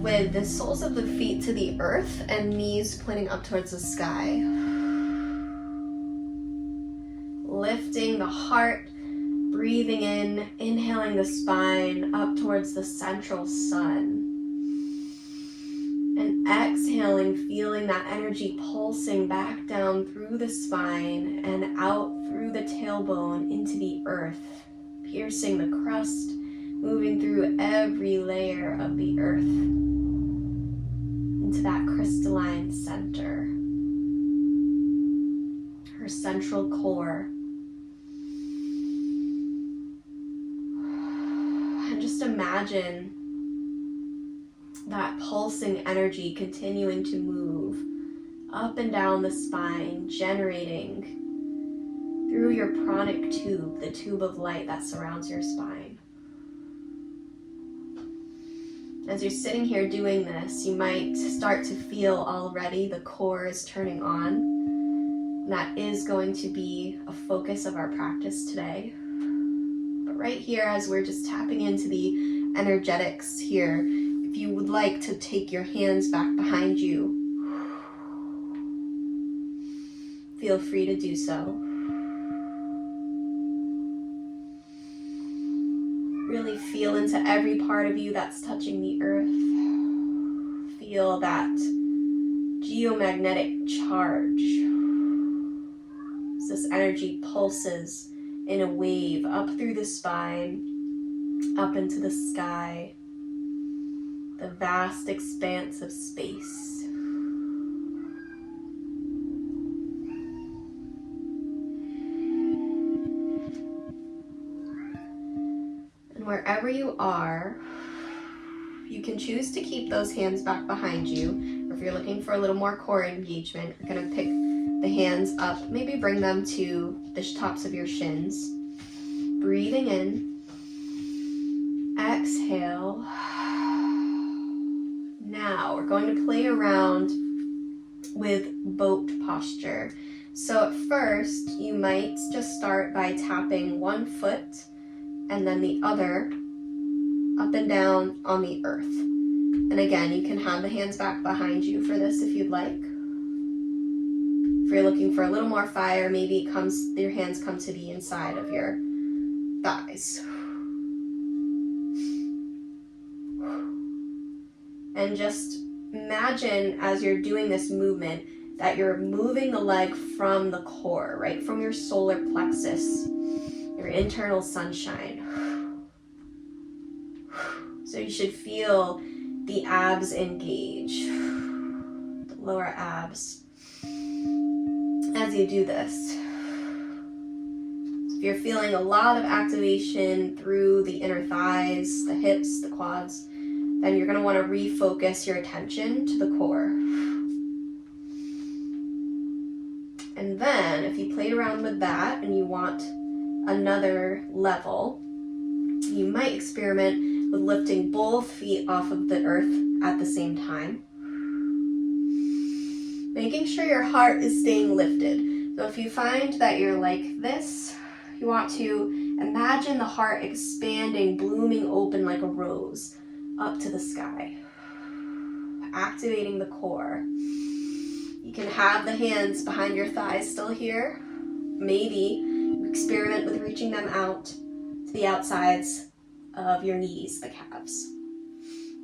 with the soles of the feet to the earth and knees pointing up towards the sky. Lifting the heart, breathing in, inhaling the spine up towards the central sun. And exhaling, feeling that energy pulsing back down through the spine and out through the tailbone into the earth, piercing the crust, moving through every layer of the earth into that crystalline center, her central core. And just imagine that pulsing energy continuing to move up and down the spine, generating through your pranic tube, the tube of light that surrounds your spine. As you're sitting here doing this, you might start to feel already the core is turning on. And that is going to be a focus of our practice today. But right here, as we're just tapping into the energetics here, if you would like to take your hands back behind you, feel free to do so. Really feel into every part of you that's touching the earth. Feel that geomagnetic charge. As this energy pulses in a wave up through the spine, up into the sky, the vast expanse of space. And wherever you are, you can choose to keep those hands back behind you. Or if you're looking for a little more core engagement, you're going to pick the hands up, maybe bring them to the tops of your shins. Breathing in, exhale. Now we're going to play around with boat posture. So at first, you might just start by tapping one foot and then the other up and down on the earth. And again, you can have the hands back behind you for this if you'd like. If you're looking for a little more fire, maybe your hands come to the inside of your thighs. And just imagine as you're doing this movement that you're moving the leg from the core, right? From your solar plexus, your internal sunshine. So you should feel the abs engage, the lower abs, as you do this. So if you're feeling a lot of activation through the inner thighs, the hips, the quads, then you're going to want to refocus your attention to the core. And then if you played around with that and you want another level, you might experiment with lifting both feet off of the earth at the same time. Making sure your heart is staying lifted. So if you find that you're like this, you want to imagine the heart expanding, blooming open like a rose up to the sky, activating the core. You can have the hands behind your thighs still here. Maybe experiment with reaching them out to the outsides of your knees, the calves.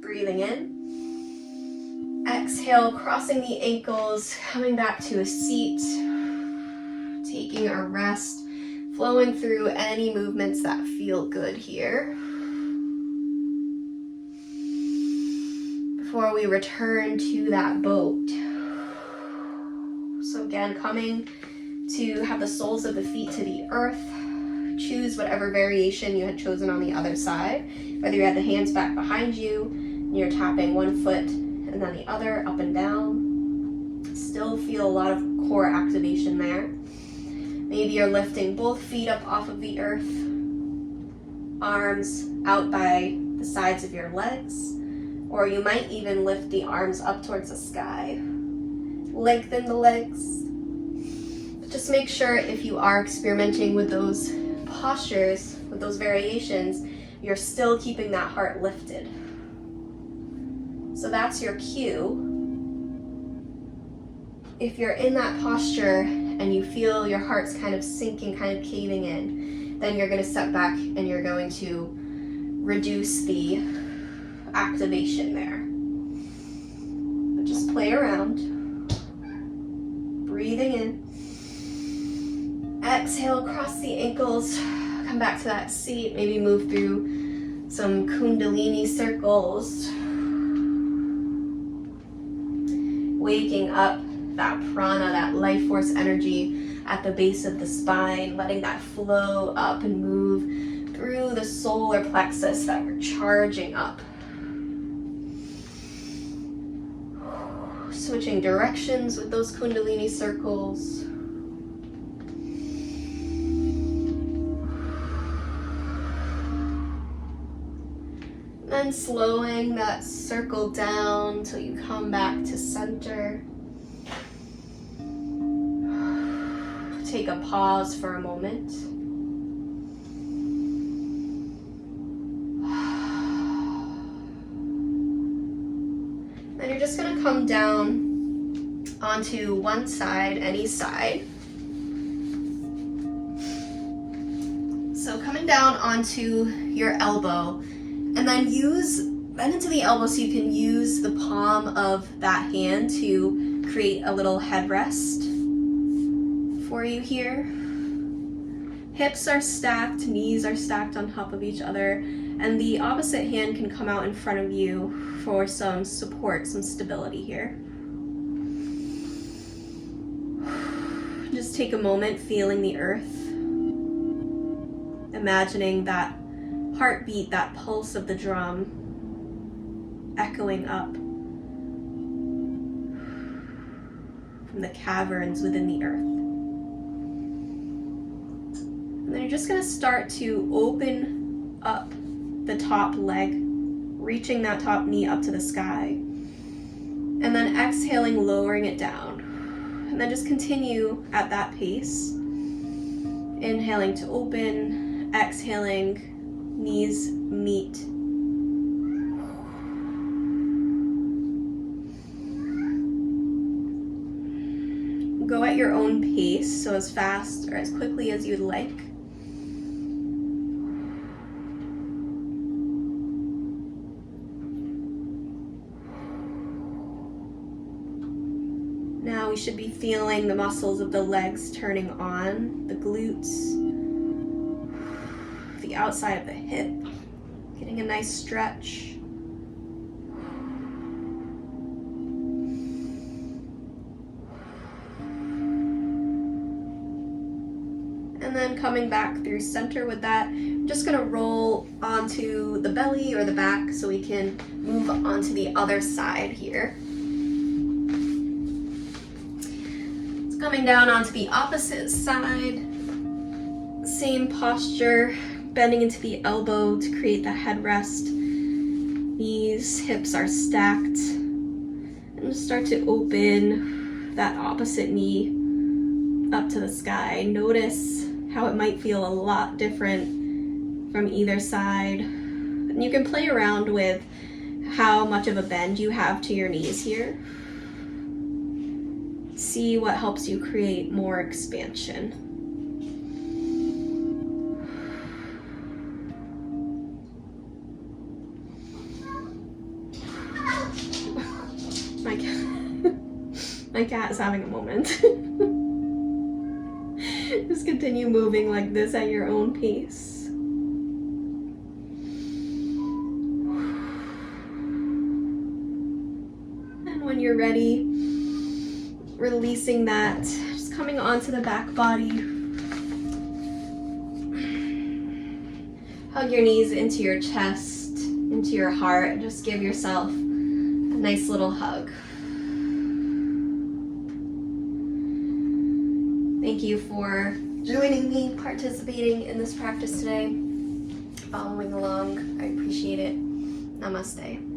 Breathing in. Exhale, crossing the ankles, coming back to a seat, taking a rest, flowing through any movements that feel good here. Before we return to that boat. So again, coming to have the soles of the feet to the earth. Choose whatever variation you had chosen on the other side. Whether you had the hands back behind you, and you're tapping one foot and then the other up and down. Still feel a lot of core activation there. Maybe you're lifting both feet up off of the earth. Arms out by the sides of your legs. Or you might even lift the arms up towards the sky. Lengthen the legs. But just make sure if you are experimenting with those postures, with those variations, you're still keeping that heart lifted. So that's your cue. If you're in that posture and you feel your heart's kind of sinking, kind of caving in, then you're going to step back and you're going to reduce the activation there. But just play around, breathing in. Exhale across the ankles, come back to that seat, maybe move through some Kundalini circles. Waking up that prana, that life force energy at the base of the spine, letting that flow up and move through the solar plexus that we're charging up. Switching directions with those Kundalini circles. Then slowing that circle down till you come back to center. Take a pause for a moment. Then you're just going to come down onto one side, any side. So coming down onto your elbow, and then bend into the elbow so you can use the palm of that hand to create a little headrest for you here. Hips are stacked, knees are stacked on top of each other, and the opposite hand can come out in front of you for some support, some stability here. Just take a moment feeling the earth, imagining that heartbeat, that pulse of the drum echoing up from the caverns within the earth. And then you're just going to start to open up the top leg, reaching that top knee up to the sky, and then exhaling, lowering it down. And then just continue at that pace, inhaling to open, exhaling, knees meet. Go at your own pace, so as fast or as quickly as you'd like. Now we should be feeling the muscles of the legs turning on, the glutes, the outside of the hip, getting a nice stretch. And then coming back through center with that, I'm just going to roll onto the belly or the back so we can move onto the other side here. It's coming down onto the opposite side, same posture, bending into the elbow to create the headrest. Knees, hips are stacked. And just start to open that opposite knee up to the sky. Notice how it might feel a lot different from either side. And you can play around with how much of a bend you have to your knees here. See what helps you create more expansion. My cat is having a moment. Just continue moving like this at your own pace. And when you're ready, releasing that, just coming onto the back body. Hug your knees into your chest, into your heart. Just give yourself a nice little hug. Thank you for joining me, participating in this practice today, following along. I appreciate it. Namaste.